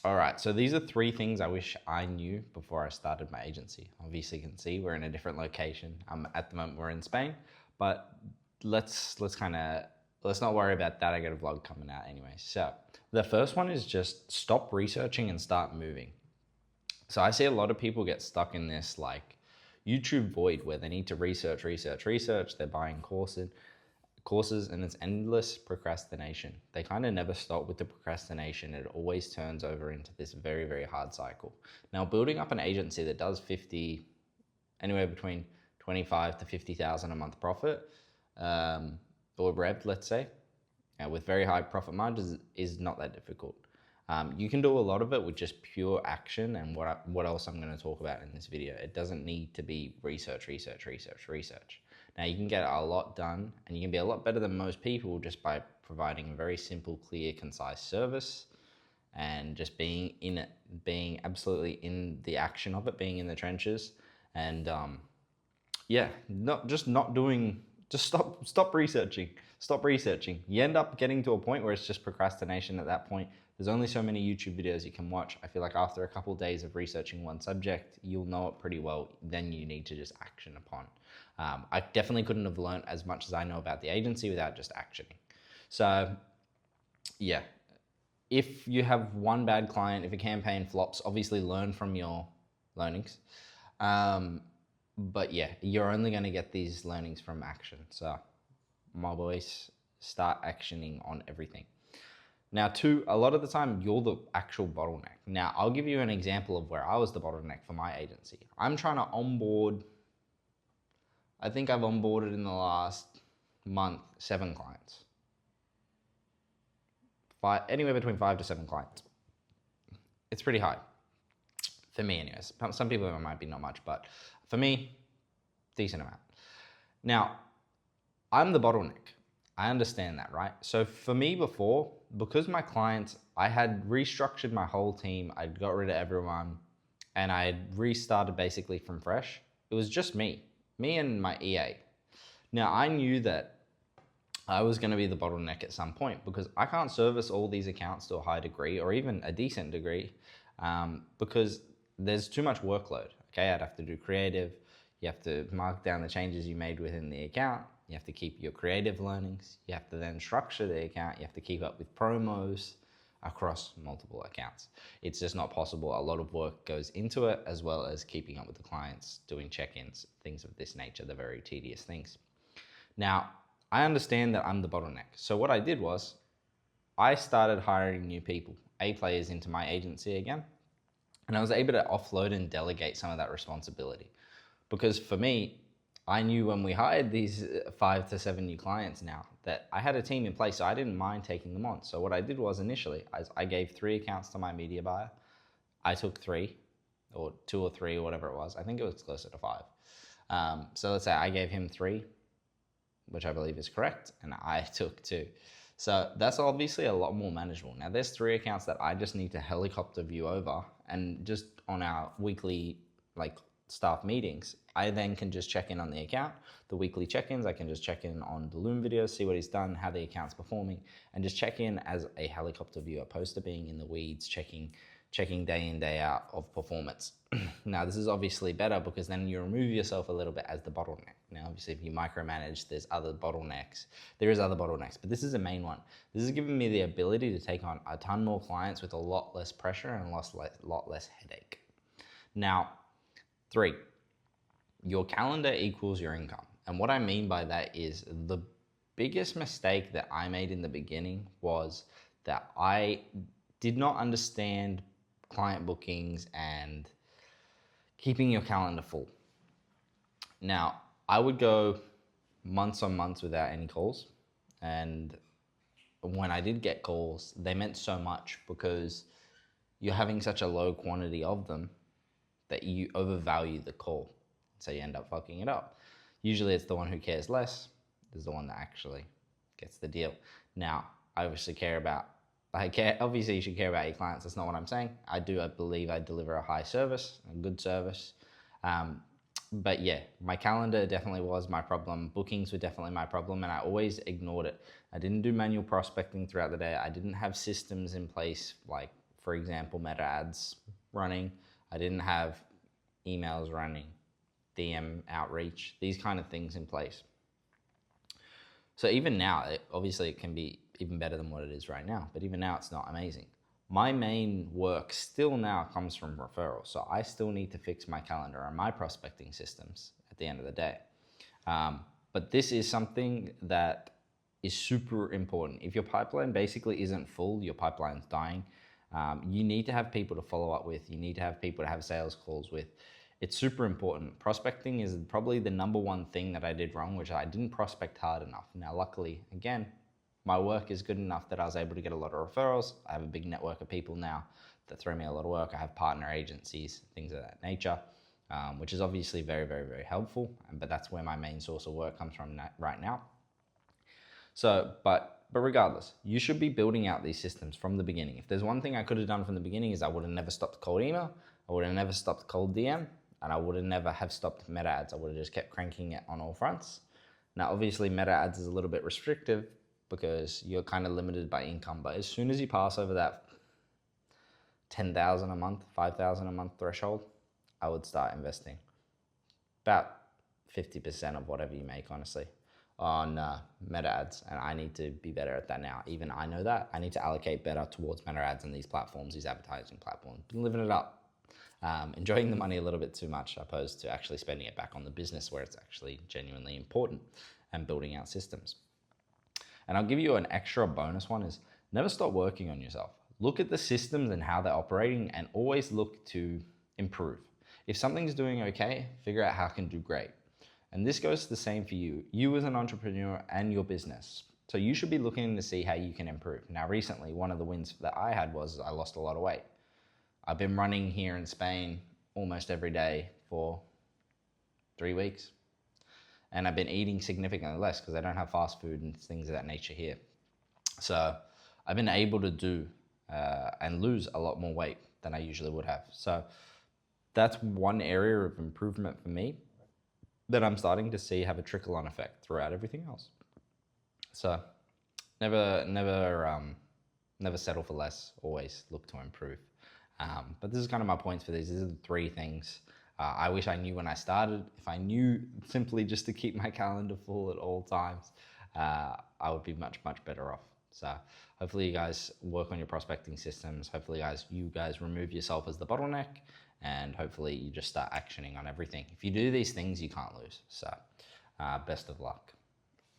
All right, so these are 3 things I wish I knew before I started my agency. Obviously, you can see we're in a different location. At the moment we're in Spain, but let's not worry about that. I got a vlog coming out anyway. So the first one is just stop researching and start moving. So I see a lot of people get stuck in this like YouTube void where they need to research. They're buying courses and it's endless procrastination. They kind of never stop with the procrastination. It always turns over into this very, very hard cycle. Now, building up an agency that does anywhere between 25 to 50,000 a month profit, or rev, let's say, with very high profit margins is not that difficult. You can do a lot of it with just pure action and what else I'm going to talk about in this video. It doesn't need to be research. Now you can get a lot done and you can be a lot better than most people just by providing a very simple, clear, concise service and just being in it, being absolutely in the action of it, being in the trenches. And stop researching. Stop researching. You end up getting to a point where it's just procrastination at that point. There's only so many YouTube videos you can watch. I feel like after a couple of days of researching one subject, you'll know it pretty well. Then you need to just action upon. I definitely couldn't have learned as much as I know about the agency without just actioning. So yeah, if you have one bad client, if a campaign flops, obviously learn from your learnings. But yeah, you're only going to get these learnings from action. So my boys, start actioning on everything. Now, 2, a lot of the time, you're the actual bottleneck. Now, I'll give you an example of where I was the bottleneck for my agency. I'm trying to onboard, I think I've onboarded in the last month 7 clients. Anywhere between 5 to 7 clients. It's pretty high. For me anyways. Some people it might be not much, but for me, decent amount. Now, I'm the bottleneck. I understand that, right? So for me before, because my clients, I had restructured my whole team, I'd got rid of everyone, and I had restarted basically from fresh. It was just me and my EA. Now I knew that I was going to be the bottleneck at some point because I can't service all these accounts to a high degree or even a decent degree because there's too much workload. Okay, I'd have to do creative. You have to mark down the changes you made within the account. You have to keep your creative learnings. You have to then structure the account. You have to keep up with promos across multiple accounts. It's just not possible. A lot of work goes into it, as well as keeping up with the clients, doing check-ins, things of this nature, the very tedious things. Now, I understand that I'm the bottleneck. So what I did was I started hiring new people, A players into my agency again, and I was able to offload and delegate some of that responsibility. Because for me, I knew when we hired these 5 to 7 new clients now that I had a team in place, so I didn't mind taking them on. So what I did was initially, I gave 3 accounts to my media buyer. I took 3 or 2 or 3 or whatever it was. I think it was closer to 5. So let's say I gave him 3, which I believe is correct, and I took 2. So that's obviously a lot more manageable. Now there's 3 accounts that I just need to helicopter view over, and just on our weekly staff meetings, I then can just check in on the account, the weekly check-ins. I can just check in on the Loom videos, see what he's done, how the account's performing, and just check in as a helicopter view, opposed to being in the weeds, checking day in, day out of performance. Now, this is obviously better because then you remove yourself a little bit as the bottleneck. Now, obviously, if you micromanage, there's other bottlenecks. There is other bottlenecks, but this is a main one. This is giving me the ability to take on a ton more clients with a lot less pressure and a lot less headache. Now, 3, your calendar equals your income. And what I mean by that is the biggest mistake that I made in the beginning was that I did not understand client bookings and keeping your calendar full. Now, I would go months on months without any calls. And when I did get calls, they meant so much because you're having such a low quantity of them that you overvalue the call. So you end up fucking it up. Usually it's the one who cares less is the one that actually gets the deal. Now, I obviously obviously you should care about your clients. That's not what I'm saying. I believe I deliver a high service, a good service. But yeah, my calendar definitely was my problem. Bookings were definitely my problem, and I always ignored it. I didn't do manual prospecting throughout the day. I didn't have systems in place for example, meta ads running. I didn't have emails running, DM outreach, these kind of things in place. So even now, obviously it can be even better than what it is right now, but even now it's not amazing. My main work still now comes from referrals. So I still need to fix my calendar and my prospecting systems at the end of the day. But this is something that is super important. If your pipeline basically isn't full, your pipeline's dying, you need to have people to follow up with. You need to have people to have sales calls with. It's super important. Prospecting is probably the number one thing that I did wrong, which I didn't prospect hard enough. Now, luckily, again, my work is good enough that I was able to get a lot of referrals. I have a big network of people now that throw me a lot of work. I have partner agencies, things of that nature, which is obviously very, very, very helpful. But that's where my main source of work comes from right now. So, but regardless, you should be building out these systems from the beginning. If there's one thing I could have done from the beginning is I would have never stopped cold email, I would have never stopped cold DM, and I would have never have stopped meta ads. I would have just kept cranking it on all fronts. Now, obviously, meta ads is a little bit restrictive because you're kind of limited by income. But as soon as you pass over that 10,000 a month, 5,000 a month threshold, I would start investing about 50% of whatever you make, honestly, on meta ads. And I need to be better at that now. Even I know that. I need to allocate better towards meta ads and these platforms, these advertising platforms. Been living it up. Enjoying the money a little bit too much opposed to actually spending it back on the business where it's actually genuinely important and building out systems. And I'll give you an extra bonus one is never stop working on yourself. Look at the systems and how they're operating and always look to improve. If something's doing okay, figure out how it can do great. And this goes the same for you as an entrepreneur and your business. So you should be looking to see how you can improve. Now, recently, one of the wins that I had was I lost a lot of weight. I've been running here in Spain almost every day for 3 weeks. And I've been eating significantly less because I don't have fast food and things of that nature here. So I've been able to do and lose a lot more weight than I usually would have. So that's one area of improvement for me that I'm starting to see have a trickle-on effect throughout everything else. So never settle for less. Always look to improve. But this is kind of my points for these. These are the 3 things I wish I knew when I started. If I knew simply just to keep my calendar full at all times, I would be much, much better off. So hopefully you guys work on your prospecting systems. Hopefully you guys remove yourself as the bottleneck, and hopefully you just start actioning on everything. If you do these things, you can't lose. So best of luck.